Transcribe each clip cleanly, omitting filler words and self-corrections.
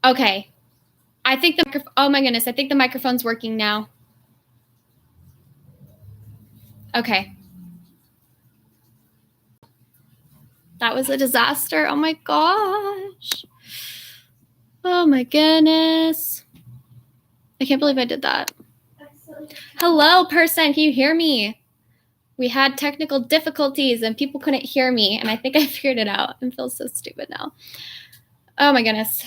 Okay. I think the microphone, oh my goodness, I think the microphone's working now. Okay. That was a disaster. Oh my gosh. Oh my goodness. I can't believe I did that. Hello, person. Can you hear me? We had technical difficulties and people couldn't hear me, and I think I figured it out. I feel so stupid now. Oh my goodness.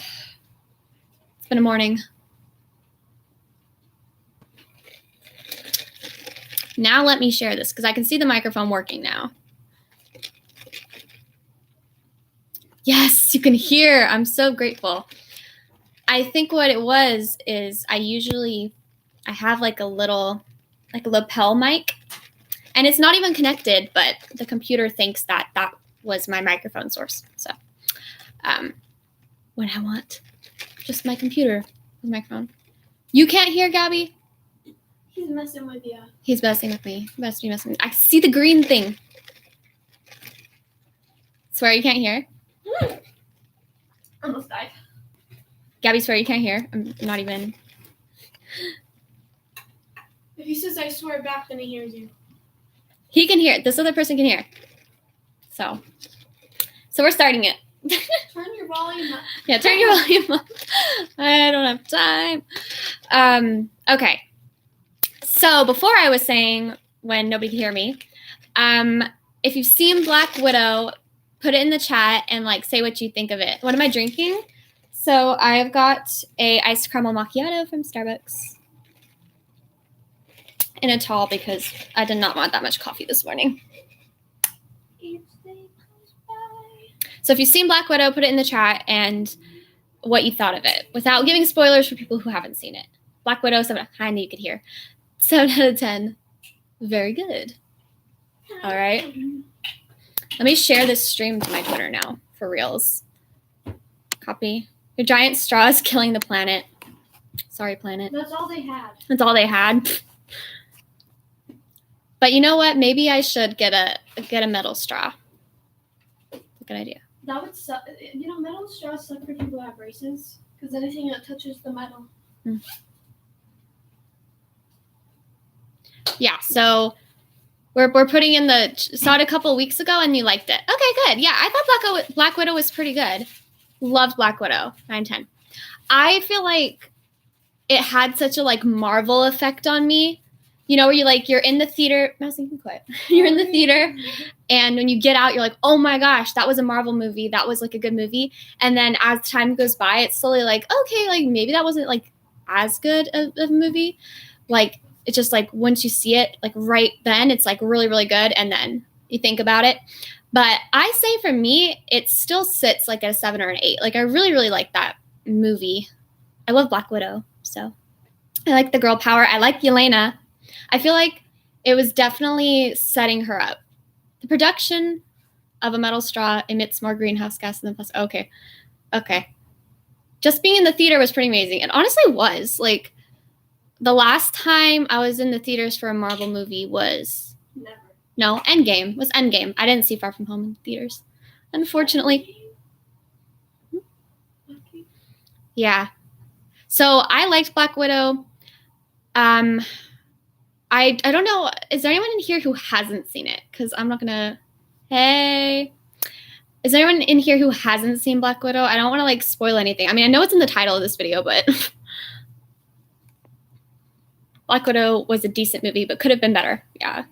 It's been a morning. Now let me share this because I can see the microphone working now. Yes, you can hear. I'm so grateful. I think what it was is I have like a lapel mic, and it's not even connected, but the computer thinks that that was my microphone source. So what I want, just my computer microphone. You can't hear, Gabby? He's messing with you. He's messing with me. He must be messing with me. I see the green thing. Swear you can't hear? Almost died. Gabby, swear you can't hear? I'm not even. If he says I swear back, then he hears you. He can hear. This other person can hear. So we're starting it. Turn your volume up. Yeah, turn your volume up. I don't have time. Okay. So before I was saying when nobody could hear me, if you've seen Black Widow, put it in the chat and like say what you think of it. What am I drinking? So I've got a iced caramel macchiato from Starbucks in a tall because I did not want that much coffee this morning. So if you've seen Black Widow, put it in the chat and what you thought of it without giving spoilers for people who haven't seen it. Black Widow, 7, I knew you could hear. 7 out of 10. Very good. All right. Let me share this stream to my Twitter now for reals. Copy. Your giant straw is killing the planet. Sorry, planet. That's all they had. That's all they had. But you know what? Maybe I should get a metal straw. That's a good idea. That would suck. You know, metal straws suck for people who have braces because anything that touches the metal. Yeah. So we're putting in saw it a couple of weeks ago and you liked it. Okay, good. Yeah, I thought Black Widow was pretty good. Loved Black Widow. 9/10. I feel like it had such a like Marvel effect on me. You know, where you're in the theater. I was thinking quiet. You're in the theater, and when you get out, you're like, oh my gosh, that was a Marvel movie. That was like a good movie. And then as time goes by, it's slowly like, okay, like maybe that wasn't like as good of a movie. Like it's just like once you see it, like right then, it's like really, really good. And then you think about it. But I say for me, it still sits like at a 7 or an 8. Like I really, really like that movie. I love Black Widow. So I like the girl power. I like Yelena. I feel like it was definitely setting her up. The production of a metal straw emits more greenhouse gas than plus. Okay. Just being in the theater was pretty amazing. And honestly was. Like, the last time I was in the theaters for a Marvel movie was... Never. No, Endgame. It was Endgame. I didn't see Far From Home in theaters. Unfortunately. Yeah. So I liked Black Widow. I don't know. Is there anyone in here who hasn't seen it? Because I'm not going to... Hey. Is there anyone in here who hasn't seen Black Widow? I don't want to, like, spoil anything. I mean, I know it's in the title of this video, but... Black Widow was a decent movie, but could have been better. Yeah.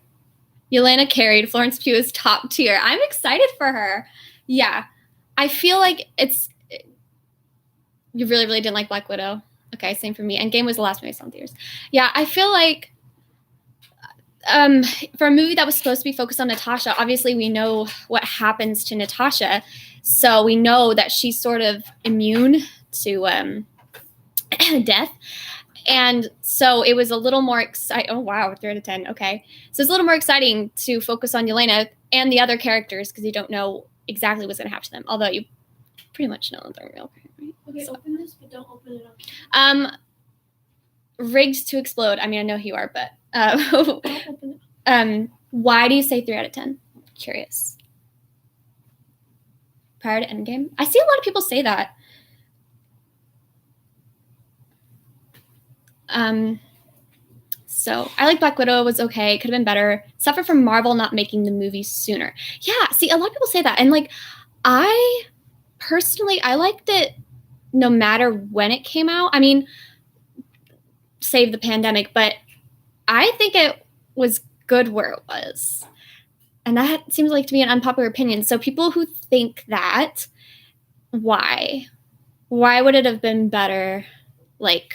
Yelena carried. Florence Pugh is top tier. I'm excited for her. Yeah. I feel like You really, really didn't like Black Widow. Okay, same for me. Endgame was the last movie I saw in theaters. Yeah, I feel like... for a movie that was supposed to be focused on Natasha, obviously we know what happens to Natasha, so we know that she's sort of immune to death, and so it was a little more exciting. Oh wow, 3 out of 10. Okay, so it's a little more exciting to focus on Yelena and the other characters because you don't know exactly what's going to happen to them. Although you pretty much know they're real, right? Okay, so, open this, but don't open it up. Rigged to explode. I mean, I know who you are, but. Why do you say 3 out of 10? Curious. Prior to Endgame? I see a lot of people say that. So I like Black Widow. It was okay. It could have been better. Suffered from Marvel not making the movie sooner. Yeah, see, a lot of people say that. And like, I personally, I liked it no matter when it came out. I mean, save the pandemic, but I think it was good where it was. And that seems like to be an unpopular opinion. So people who think that, why? Why would it have been better, like,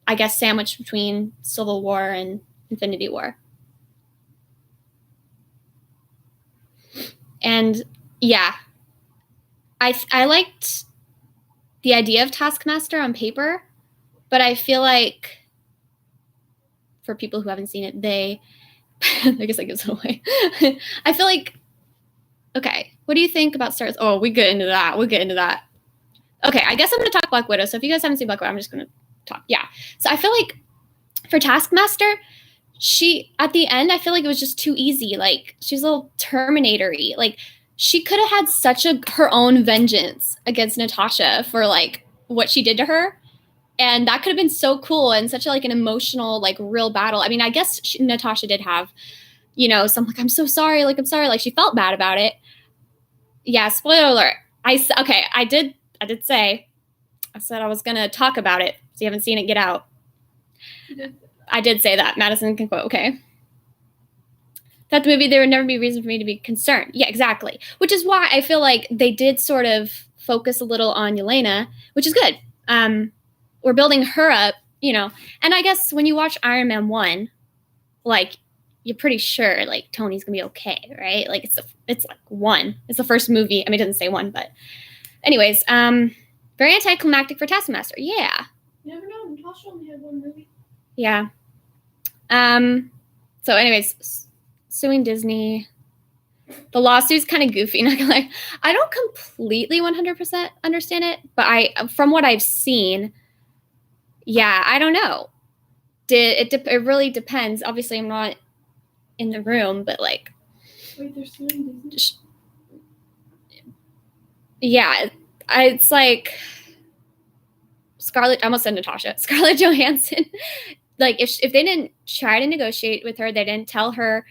I guess, sandwiched between Civil War and Infinity War? And yeah, I liked the idea of Taskmaster on paper, but I feel like for people who haven't seen it, I guess that gives it away. I feel like, okay, what do you think about Stars? Oh, we get into that. We'll get into that. Okay, I guess I'm going to talk Black Widow. So if you guys haven't seen Black Widow, I'm just going to talk. Yeah. So I feel like for Taskmaster, at the end, I feel like it was just too easy. Like, she's a little Terminator-y. Like, she could have had her own vengeance against Natasha for, like, what she did to her. And that could have been so cool and such an emotional, like, real battle. I mean, I guess Natasha did have, some like, I'm so sorry. Like, I'm sorry. Like, she felt bad about it. Yeah, spoiler alert. I said I was going to talk about it. So you haven't seen it, get out. I did say that. Madison can quote, okay. That the movie, there would never be a reason for me to be concerned. Yeah, exactly. Which is why I feel like they did sort of focus a little on Yelena, which is good. We're building her up, and I guess when you watch Iron Man 1, like, you're pretty sure, like, Tony's gonna be okay, right? Like, it's like 1. It's the first movie. I mean, it doesn't say 1, but anyways, very anticlimactic for Taskmaster. Yeah. You never know. Natasha only had 1 movie. Yeah. So anyways, suing Disney. The lawsuit's kind of goofy. Not gonna lie. I don't completely 100% understand it, but from what I've seen, yeah, I don't know. It really depends. Obviously, I'm not in the room, but like. Wait, they're suing Disney? Yeah, it's like I almost said Natasha. Scarlett Johansson. Like, if they didn't try to negotiate with her, they didn't tell her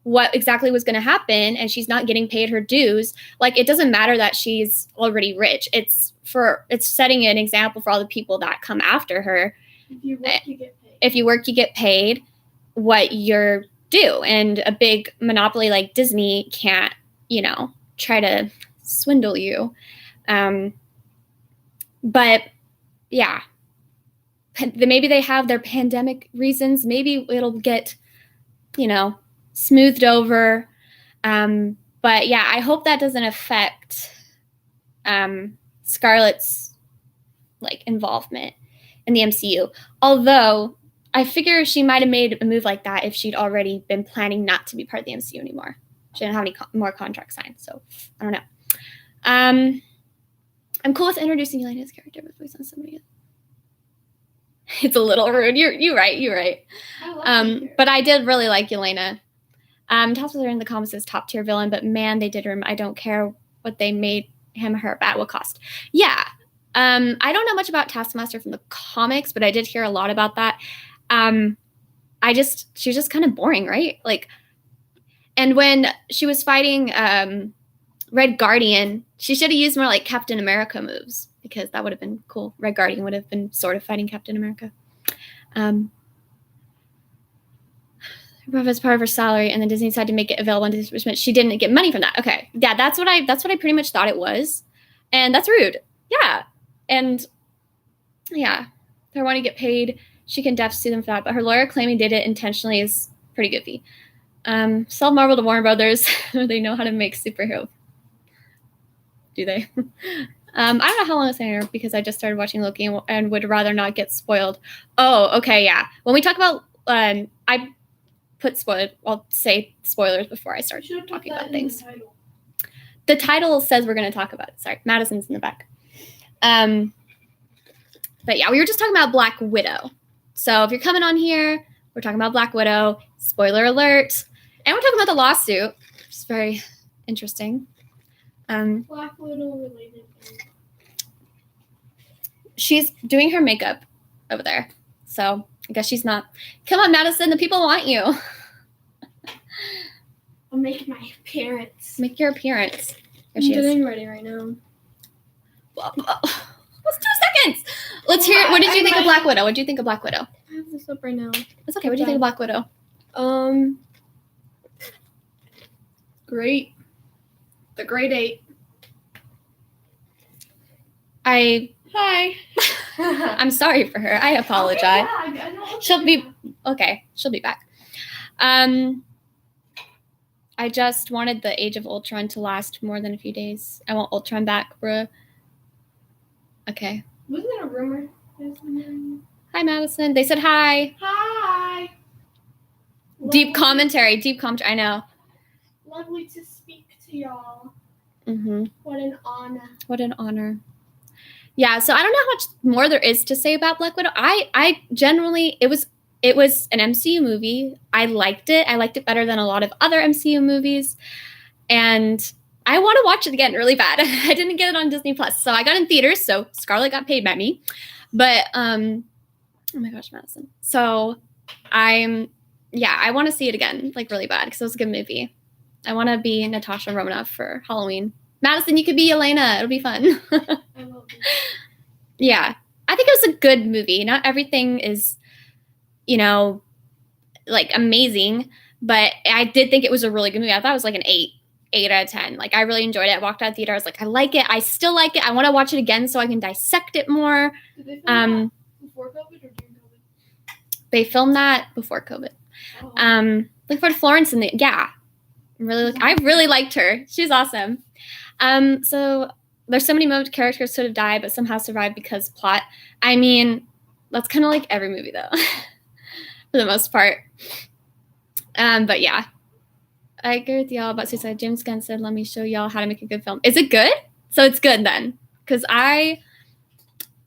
what exactly was going to happen, and she's not getting paid her dues. Like, it doesn't matter that she's already rich. It's setting an example for all the people that come after her. If you work, you get paid. If you work, you get paid what you're due. And a big monopoly like Disney can't, try to swindle you. But yeah. Maybe they have their pandemic reasons. Maybe it'll get, smoothed over. But yeah, I hope that doesn't affect Scarlett's like involvement in the MCU. Although I figure she might have made a move like that if she'd already been planning not to be part of the MCU anymore. She didn't have any more contracts signed, so I don't know. I'm cool with introducing Yelena's character with voice on somebody else. It's a little rude. You're right. But I did really like Yelena. Taskmaster in the comics is top tier villain, but man, they did him. I don't care what they made him or her at what cost. Yeah. I don't know much about Taskmaster from the comics, but I did hear a lot about that. She's just kind of boring, right? Like, and when she was fighting Red Guardian, she should have used more like Captain America moves, because that would have been cool. Red Guardian would have been sort of fighting Captain America. As part of her salary, and then Disney decided to make it available on Disney, which meant she didn't get money from that. Okay, yeah, that's what I pretty much thought it was, and that's rude. Yeah, and yeah, if I want to get paid, she can definitely sue them for that. But her lawyer claiming did it intentionally is pretty goofy. Sell Marvel to Warner Brothers. They know how to make superhero. Do they? I don't know how long it's been here, because I just started watching Loki and would rather not get spoiled. Oh, okay, yeah. When we talk about, I put spoiled. I'll say spoilers before I start talking about things. The title says we're going to talk about it. Sorry, Madison's in the back. But yeah, we were just talking about Black Widow. So if you're coming on here, we're talking about Black Widow. Spoiler alert. And we're talking about the lawsuit, which is very interesting. Black Widow related. She's doing her makeup over there. So I guess she's not. Come on, Madison. The people want you. I'll make my appearance. Make your appearance. There I'm she is. getting ready right now. What's 2 seconds? Let's hear it. What did you think of Black Widow? What did you think of Black Widow? I have this up right now. It's okay. What did you think of Black Widow? Great. The grade 8. Hi. I I'm sorry for her. I apologize. I know. She'll be okay. She'll be back. I just wanted the Age of Ultron to last more than a few days. I want Ultron back, bruh. Okay. Wasn't there a rumor? Hi, Madison. They said hi. Hi. Deep commentary. I know. Lovely to speak to y'all. Mm-hmm. What an honor. What an honor. Yeah, so I don't know how much more there is to say about Black Widow. I generally, it was an MCU movie. I liked it. I liked it better than a lot of other MCU movies. And I want to watch it again really bad. I didn't get it on Disney Plus. So I got in theaters, so Scarlett got paid by me. But oh my gosh, Madison. So I want to see it again, like really bad, because it was a good movie. I want to be Natasha Romanoff for Halloween. Madison, you could be Elena. It'll be fun. I will be. Yeah. I think it was a good movie. Not everything is, like amazing, but I did think it was a really good movie. I thought it was like an 8 out of 10. Like I really enjoyed it. I walked out of the theater. I was like, I like it. I still like it. I want to watch it again so I can dissect it more. Did they film that before COVID or during COVID? They filmed that before COVID. Oh. Look for Florence in I really liked her. She's awesome. So there's so many characters could have died, but somehow survived because plot. I mean, that's kind of like every movie though, for the most part. But yeah, I agree with y'all about Suicide. James Gunn said, "Let me show y'all how to make a good film." Is it good? So it's good then, because I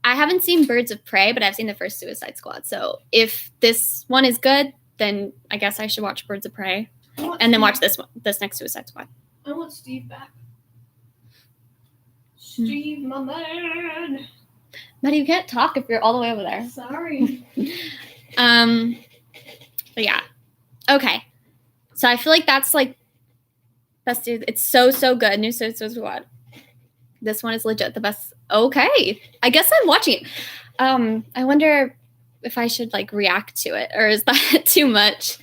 haven't seen Birds of Prey, but I've seen the first Suicide Squad. So if this one is good, then I guess I should watch Birds of Prey and then watch this next Suicide Squad. I want Steve back. Steve, my man. Maddie, you can't talk if you're all the way over there. Sorry. But yeah. Okay. So I feel like that's like best. It's so good. New Suicide Squad. This one is legit the best. Okay. I guess I'm watching. I wonder if I should like react to it, or is that too much?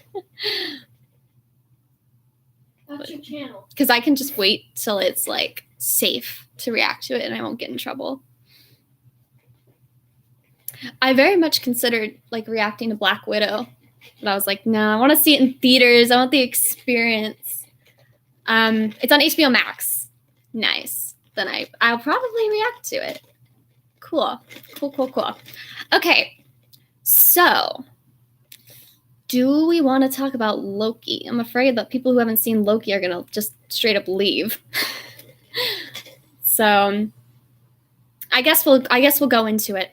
That's your channel. Because I can just wait till it's like safe to react to it and I won't get in trouble. I very much considered like reacting to Black Widow, but I was like, no, I want to see it in theaters. I want the experience. It's on HBO Max. Nice. Then I'll probably react to it. Cool. Okay. So, do we want to talk about Loki? I'm afraid that people who haven't seen Loki are going to just straight up leave. So, I guess we'll go into it.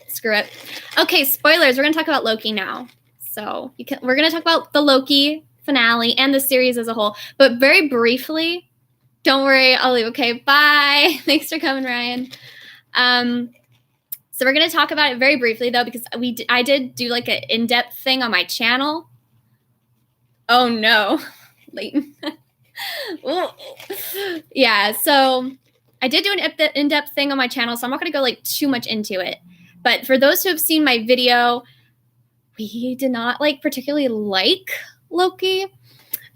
Screw it. Okay, spoilers. We're going to talk about Loki now. So, we're going to talk about the Loki finale and the series as a whole, but very briefly. Don't worry, I'll leave. Okay, bye. Thanks for coming, Ryan. So we're going to talk about it very briefly, though, because I did do like an in-depth thing on my channel. Oh, no. Leighton. Yeah, so I did do an in-depth thing on my channel, so I'm not going to go like too much into it. But for those who have seen my video, we did not particularly like Loki.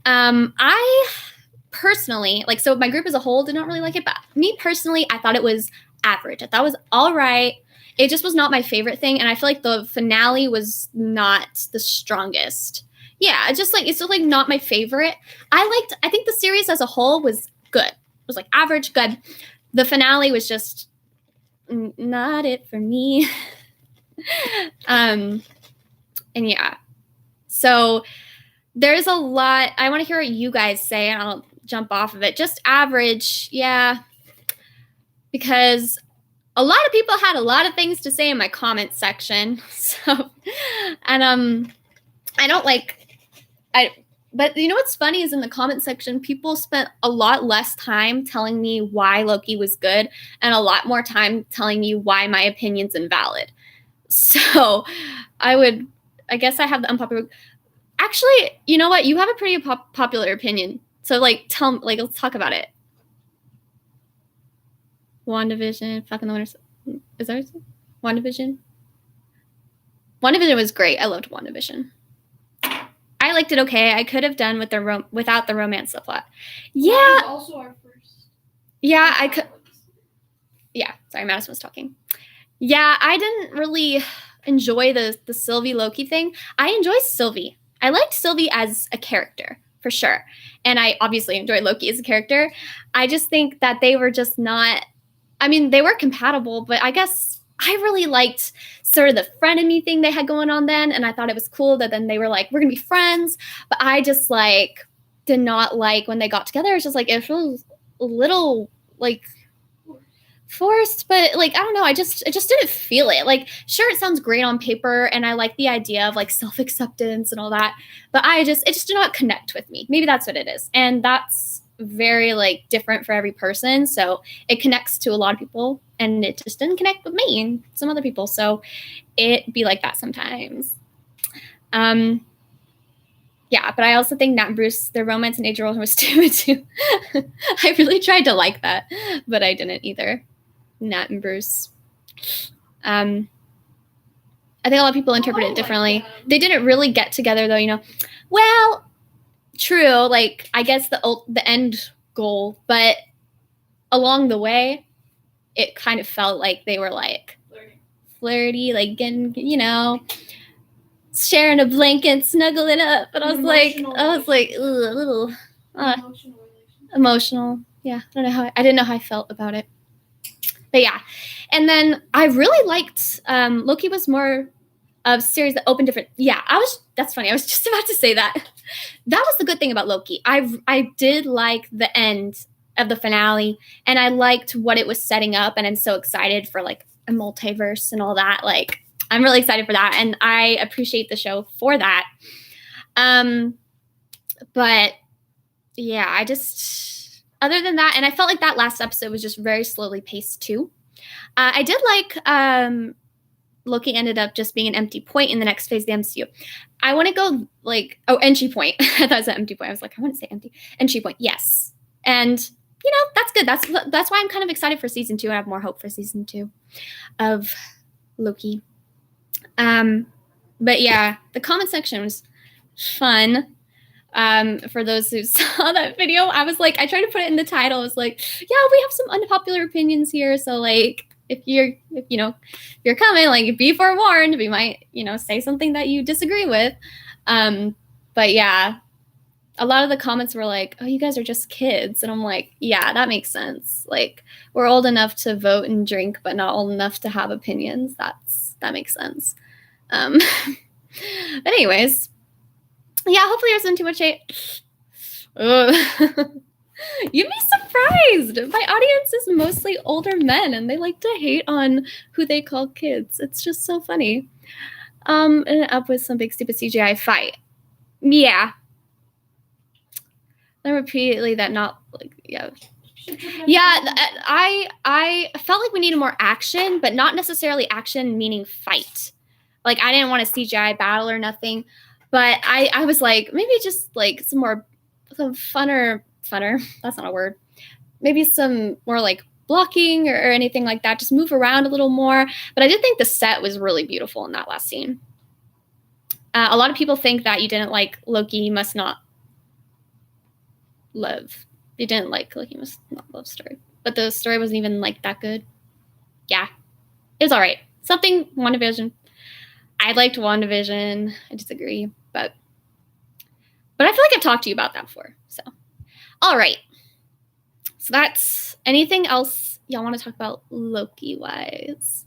I personally, so my group as a whole did not really like it, but me personally, I thought it was average. I thought it was all right. It just was not my favorite thing, and I feel like the finale was not the strongest. Yeah, it's just not my favorite. I think the series as a whole was good. It was average, good. The finale was just not it for me. And yeah. So there's a lot. I want to hear what you guys say, and I'll jump off of it. Just average, yeah. Because a lot of people had a lot of things to say in my comment section. So, and but you know what's funny is in the comment section, people spent a lot less time telling me why Loki was good and a lot more time telling me why my opinion's invalid. So I guess I have the unpopular. Actually, you know what? You have a pretty popular opinion. So like, let's talk about it. WandaVision, Falcon the Winter. Is that WandaVision? WandaVision was great. I loved WandaVision. I liked it okay. I could have done with without the romance subplot. Yeah. That was also our first. Yeah, I could. Yeah, sorry, Madison was talking. Yeah, I didn't really enjoy the Sylvie Loki thing. I enjoy Sylvie. I liked Sylvie as a character, for sure. And I obviously enjoy Loki as a character. I just think that they were just not, I mean, they were compatible, but I guess I really liked sort of the frenemy thing they had going on then. And I thought it was cool that then they were like, we're going to be friends. But I just like did not like when they got together. It's just like, it was a little like forced, but like I don't know, I just didn't feel it. Like, sure, it sounds great on paper and I like the idea of like self-acceptance and all that, but it just did not connect with me. Maybe that's what it is, and that's very like different for every person. So it connects to a lot of people and it just didn't connect with me and some other people, so it be like that sometimes. Yeah, but I also think Nat and Bruce, their romance and age role was stupid too. I really tried to like that, but I didn't either. Nat and Bruce. I think a lot of people interpret it differently. They didn't really get together though, you know. Well, true. Like I guess the end goal, but along the way, it kind of felt like they were like flirty, like getting, you know, sharing a blanket, snuggling up. But I was like, a little emotional. Yeah, I didn't know how I felt about it. But yeah, and then I really liked Loki was more of a series that opened different. Yeah, that's funny. I was just about to say that. That was the good thing about Loki. I did like the end of the finale, and I liked what it was setting up, and I'm so excited for like a multiverse and all that. Like, I'm really excited for that, and I appreciate the show for that. But yeah, I just, other than that, and I felt like that last episode was just very slowly paced too. I did like Loki ended up just being an empty point in the next phase of the MCU. I want to go like, entry point. I thought it was an empty point. I was like, I want to say empty. Entry point, yes. And, you know, that's good. That's why I'm kind of excited for season 2. I have more hope for season 2 of Loki. But yeah, the comment section was fun. For those who saw that video, I was like, I tried to put it in the title. I was like, yeah, we have some unpopular opinions here. So like, if you're coming, like, be forewarned, we might, say something that you disagree with. But yeah, a lot of the comments were like, oh, you guys are just kids. And I'm like, yeah, that makes sense. Like, we're old enough to vote and drink, but not old enough to have opinions. That makes sense. But anyways, yeah, hopefully there wasn't too much hate. You'd be surprised. My audience is mostly older men, and they like to hate on who they call kids. It's just so funny. And up with some big stupid CGI fight. Yeah. Then repeatedly that not like yeah. Yeah, I felt like we needed more action, but not necessarily action meaning fight. Like, I didn't want a CGI battle or nothing, but I was like, maybe just like some funner, that's not a word. Maybe some more like blocking or anything like that. Just move around a little more. But I did think the set was really beautiful in that last scene. A lot of people think that you didn't like Loki Must Not Live. You didn't like Loki Must Not Love story. But the story wasn't even like that good. Yeah. It was all right. Something WandaVision. I liked WandaVision. I disagree. But I feel like I've talked to you about that before. So, all right. So that's anything else y'all want to talk about Loki-wise?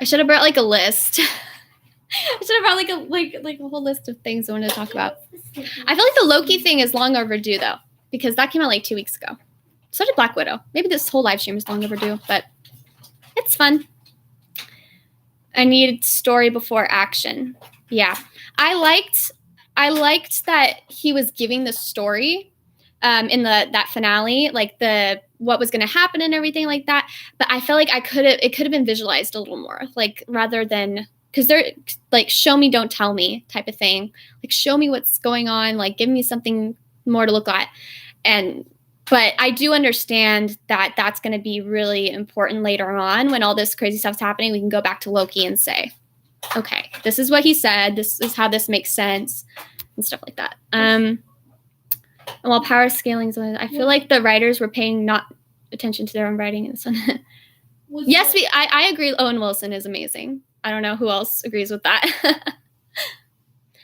I should have brought like a list. I should have brought like a whole list of things I wanted to talk about. I feel like the Loki thing is long overdue though, because that came out like 2 weeks ago. So did Black Widow. Maybe this whole live stream is long overdue, but it's fun. I needed story before action. Yeah. I liked that he was giving the story in that finale, like the what was going to happen and everything like that. But I feel like it could have been visualized a little more, like rather than, because they're like, show me, don't tell me type of thing. Like, show me what's going on, like give me something more to look at. But I do understand that that's going to be really important later on when all this crazy stuff's happening. We can go back to Loki and say, okay, this is what he said. This is how this makes sense and stuff like that. And while power scaling is, I feel like the writers were paying not attention to their own writing in this one. Yes, I agree. Owen Wilson is amazing. I don't know who else agrees with that.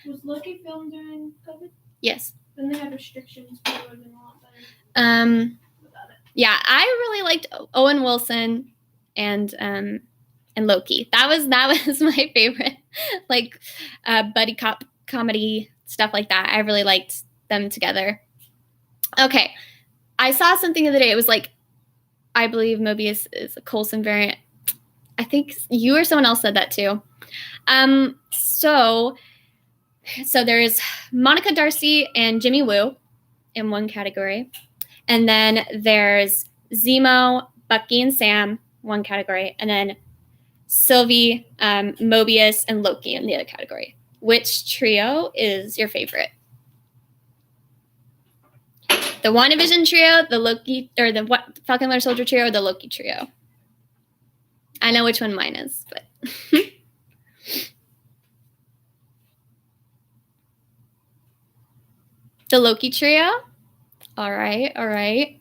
Was Loki filmed during COVID? Yes. Then they had restrictions, but it would have been a lot better. Yeah, I really liked Owen Wilson and Loki. That was my favorite, like buddy cop comedy stuff like that. I really liked them together. Okay, I saw something the other day. It was like, I believe Mobius is a Coulson variant. I think you or someone else said that too. So there's Monica Darcy and Jimmy Woo in one category. And then there's Zemo, Bucky, and Sam, one category. And then Sylvie, Mobius, and Loki in the other category. Which trio is your favorite? The WandaVision trio, the Loki, or the Falcon Winter Soldier trio, or the Loki trio? I know which one mine is, but... The Loki trio? All right.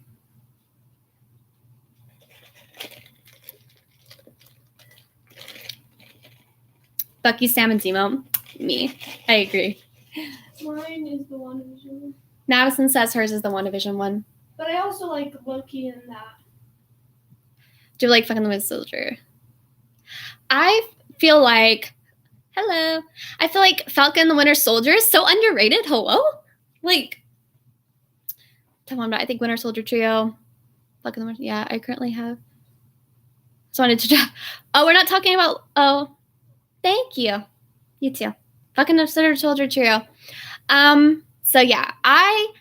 Bucky, Sam, and Zemo. Me. I agree. Mine is the WandaVision one. Madison says hers is the WandaVision one. But I also like Loki and that. Do you like Falcon the Winter Soldier? I feel like Falcon the Winter Soldier is so underrated. Hello? Like, come on, but I think Winter Soldier trio. Falcon the Winter, yeah, I currently have. Just wanted to. Oh, we're not talking about. Oh, thank you. You too. Falcon the Winter Soldier trio. So yeah, I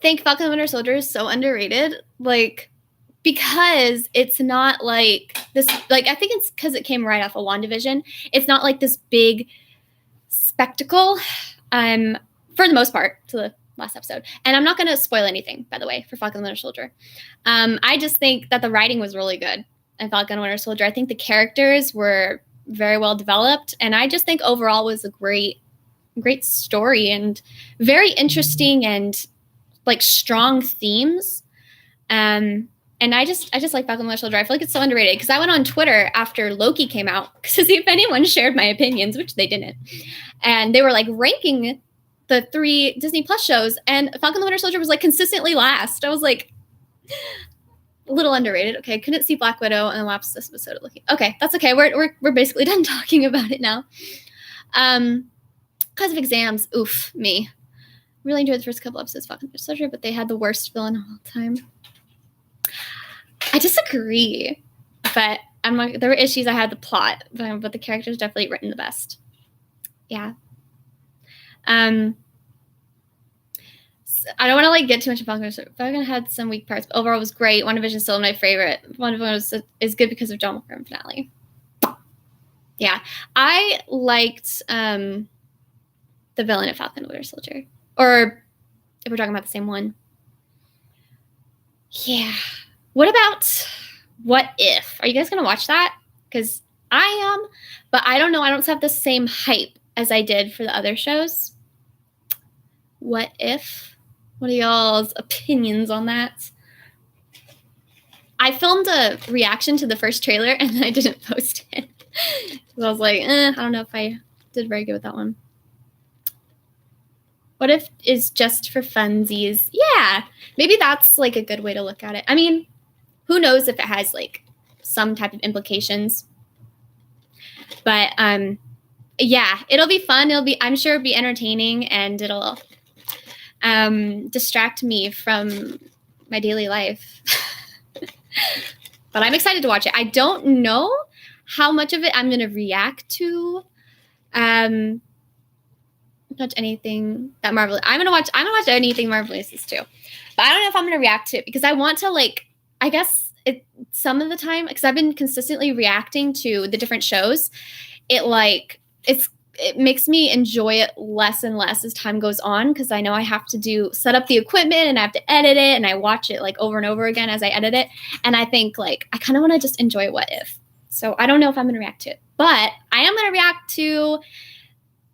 think Falcon the Winter Soldier is so underrated. Like, because it's not like this. Like, I think it's because it came right off of WandaVision. It's not like this big spectacle. For the most part, to the last episode. And I'm not going to spoil anything, by the way, for Falcon and Winter Soldier. I just think that the writing was really good in Falcon and Winter Soldier. I think the characters were very well developed. And I just think overall was a great story and very interesting and like strong themes. And I just like Falcon and Winter Soldier. I feel like it's so underrated because I went on Twitter after Loki came out to see if anyone shared my opinions, which they didn't. And they were like ranking the 3 Disney Plus shows, and Falcon the Winter Soldier was like consistently last. I was like, a little underrated. Okay, couldn't see Black Widow and watch this episode of Loki. Okay, that's okay. We're basically done talking about it now. Because of exams, oof, me. Really enjoyed the first couple episodes of Falcon the Winter Soldier, but they had the worst villain of all time. I disagree, but there were issues. I had the plot, but the characters definitely written the best. Yeah. So I don't want to like get too much of Falcon. Falcon had some weak parts, but overall was great. WandaVision is still my favorite. WandaVision is good because of John Walker finale. Yeah, I liked the villain of Falcon and Winter Soldier, or if we're talking about the same one. Yeah. What about What If? Are you guys gonna watch that? Because I am, but I don't know. I don't have the same hype as I did for the other shows. What If? What are y'all's opinions on that? I filmed a reaction to the first trailer and then I didn't post it. So I was like, I don't know if I did very good with that one. What If is just for funsies? Yeah, maybe that's like a good way to look at it. I mean, who knows if it has like some type of implications. But yeah, it'll be fun. I'm sure it'll be entertaining and it'll distract me from my daily life. But I'm excited to watch it. I don't know how much of it I'm going to react to. Touch anything that Marvel. I'm gonna watch anything Marvelous too, but I don't know if I'm gonna react to it because I want to like I guess some of the time, because I've been consistently reacting to the different shows, it makes me enjoy it less and less as time goes on, because I know I have to set up the equipment and I have to edit it, and I watch it like over and over again as I edit it. And I think like I kind of want to just enjoy What If. So I don't know if I'm going to react to it, but I am going to react to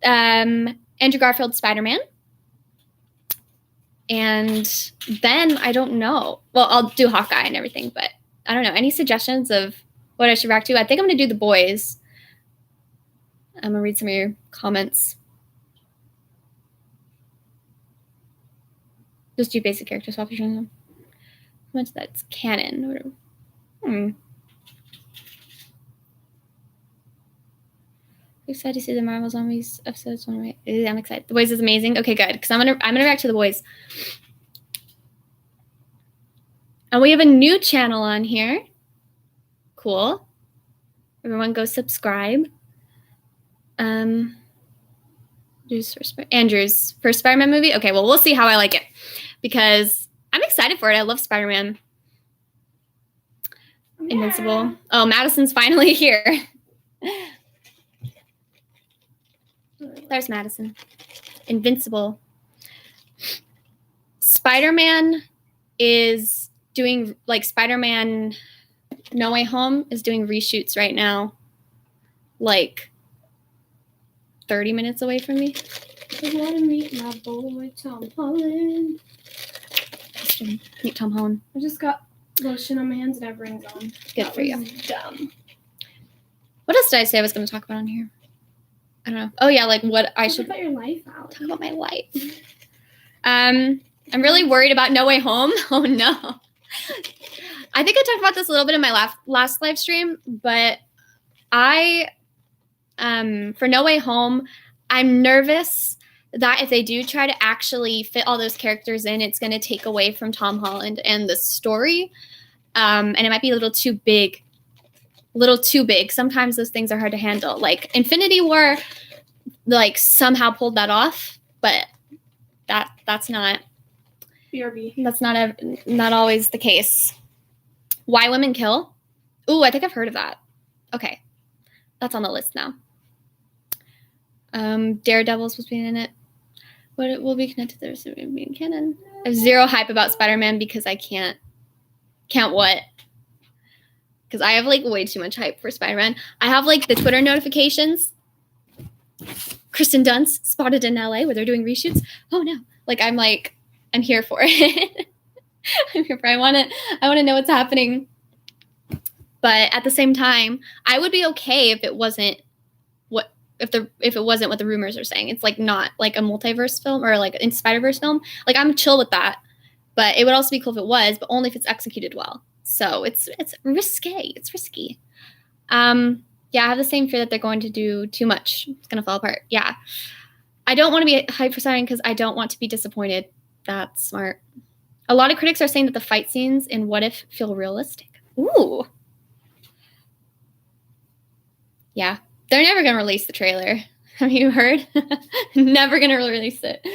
Andrew Garfield's Spider-Man. And then I don't know. Well, I'll do Hawkeye and everything, but I don't know. Any suggestions of what I should react to? I think I'm going to do The Boys. I'm going to read some of your comments. Just do basic character swap. How much that's canon? Whatever. Excited to see the Marvel Zombies episodes. I'm excited. The Boys is amazing. Okay, good. Because I'm gonna react to The Boys. And we have a new channel on here. Cool. Everyone go subscribe. Andrew's first Spider-Man movie. Okay, well, we'll see how I like it, because I'm excited for it. I love Spider-Man. Yeah. Invincible. Oh, Madison's finally here. There's Madison. Invincible. Spider-Man is doing, like, Spider-Man No Way Home is doing reshoots right now, like 30 minutes away from me. I want to meet my boy Tom Holland. Meet Tom Holland. I just got lotion on my hands and I have rings on. Good for you. Dumb. What else did I say I was going to talk about on here? I don't know. Oh yeah, like what I should talk about your life, Alex. Talk about my life. I'm really worried about No Way Home. Oh no. I think I talked about this a little bit in my last live stream, but for No Way Home, I'm nervous that if they do try to actually fit all those characters in, it's going to take away from Tom Holland and the story. And it might be a little too big. Sometimes those things are hard to handle. Like Infinity War, like somehow pulled that off, but that's not BRB. That's not always the case. Why Women Kill? Ooh, I think I've heard of that. Okay, that's on the list now. Daredevil's supposed to be in it. But it will be connected to the being canon. I have zero hype about Spider-Man because I can't what? Because I have like way too much hype for Spider-Man. I have like the Twitter notifications. Kristen Dunst spotted in LA where they're doing reshoots. Oh no. I'm here for it. I'm here for it. I wanna know what's happening. But at the same time, I would be okay if it wasn't what the rumors are saying. It's like not like a multiverse film or like a Spider-Verse film. Like I'm chill with that. But it would also be cool if it was, but only if it's executed well. So it's risque. It's risky. Yeah, I have the same fear that they're going to do too much. It's going to fall apart. Yeah. I don't want to be hyped for something because I don't want to be disappointed. That's smart. A lot of critics are saying that the fight scenes in What If feel realistic. Ooh. Yeah. They're never going to release the trailer. Have you heard? Never going to release it.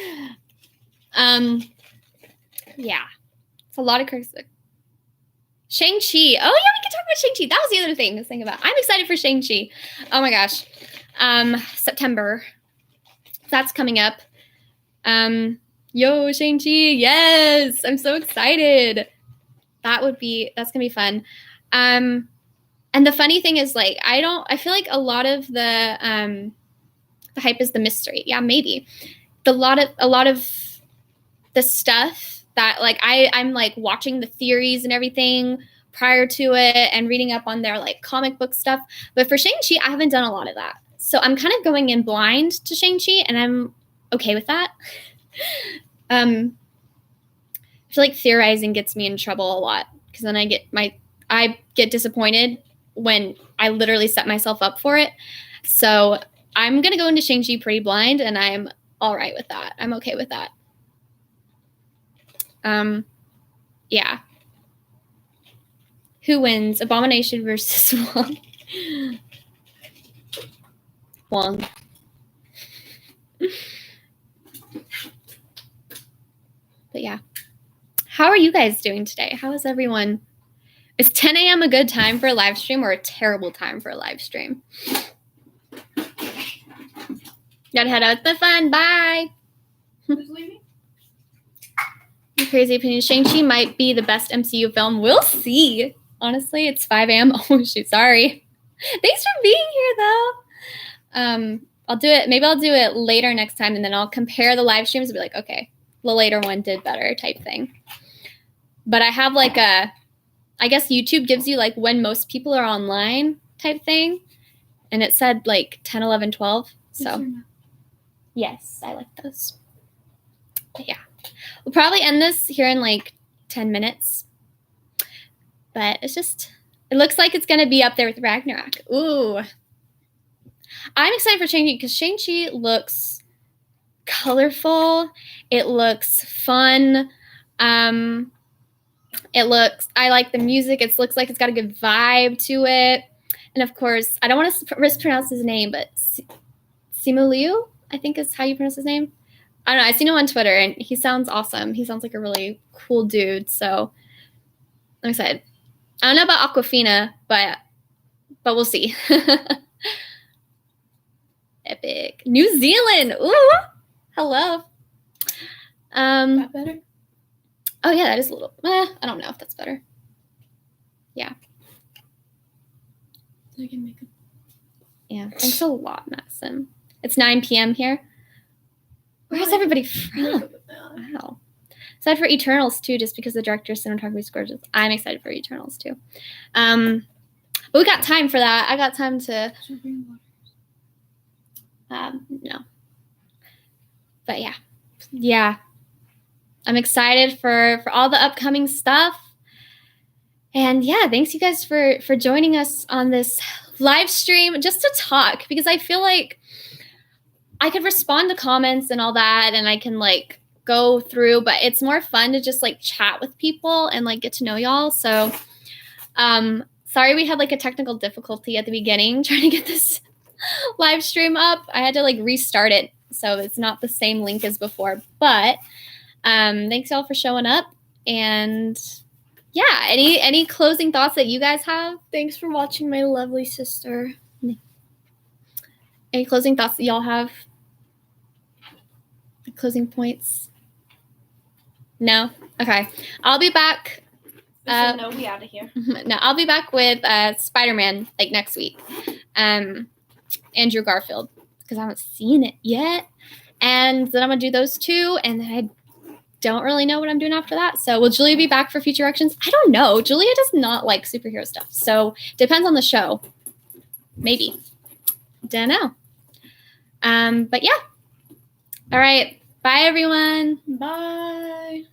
Yeah. It's a lot of critics. Shang-Chi. Oh, yeah, we can talk about Shang-Chi. That was the other thing I was thinking about. I'm excited for Shang-Chi. Oh, my gosh. September. That's coming up. Yo, Shang-Chi. Yes. I'm so excited. That's going to be fun. And the funny thing is, like, I feel like a lot of the hype is the mystery. Yeah, maybe. A lot of the stuff that like I'm like watching the theories and everything prior to it and reading up on their like comic book stuff. But for Shang-Chi, I haven't done a lot of that. So I'm kind of going in blind to Shang-Chi and I'm okay with that. I feel like theorizing gets me in trouble a lot because then I get disappointed when I literally set myself up for it. So I'm going to go into Shang-Chi pretty blind and I'm all right with that. I'm okay with that. Yeah. Who wins? Abomination versus Wong. Wong. But yeah. How are you guys doing today? How is everyone Is 10 a.m. a good time for a live stream or a terrible time for a live stream? Gotta head out. It's been fun. Bye. Who's leaving? Crazy opinion. Shang-Chi might be the best MCU film. We'll see. Honestly, it's 5 a.m. Oh, shoot. Sorry. Thanks for being here, though. I'll do it. Maybe I'll do it later next time, and then I'll compare the live streams and be like, okay, the later one did better type thing. But I have like I guess YouTube gives you like when most people are online type thing. And it said like 10, 11, 12. So yes, I like those. But yeah, we'll probably end this here in like 10 minutes. But it looks like it's going to be up there with Ragnarok. Ooh. I'm excited for Shang-Chi because Shang-Chi looks colorful. It looks fun. I like the music. It looks like it's got a good vibe to it. And of course, I don't want to mispronounce his name, but Simu Liu, I think is how you pronounce his name. I don't know. I've seen him on Twitter, and he sounds awesome. He sounds like a really cool dude. So I'm excited. I don't know about Aquafina, but we'll see. Epic. New Zealand. Ooh. Hello. That better? Oh yeah, that is a little. I don't know if that's better. Yeah. I can make it. Yeah. Thanks a lot, Madison. It's 9 p.m. here. Where's everybody from? Wow. Excited for Eternals too, just because the director's cinematography is gorgeous. I'm excited for Eternals too. But we got time for that. I got time to. No. But yeah. I'm excited for all the upcoming stuff. And yeah, thanks you guys for joining us on this live stream just to talk, because I feel like I could respond to comments and all that, and I can like go through, but it's more fun to just like chat with people and like get to know y'all. So sorry we had like a technical difficulty at the beginning trying to get this live stream up. I had to like restart it, so it's not the same link as before. But thanks y'all for showing up. And yeah, any closing thoughts that you guys have? Thanks for watching, my lovely sister. Any closing thoughts that y'all have? Closing points? No? Okay. I'll be back. No, we out of here. No, I'll be back with Spider-Man like next week. Andrew Garfield, because I haven't seen it yet. And then I'm going to do those two, and then I don't really know what I'm doing after that. So will Julia be back for future reactions? I don't know. Julia does not like superhero stuff. So depends on the show. Maybe. Don't know. But yeah. All right. Bye, everyone. Bye.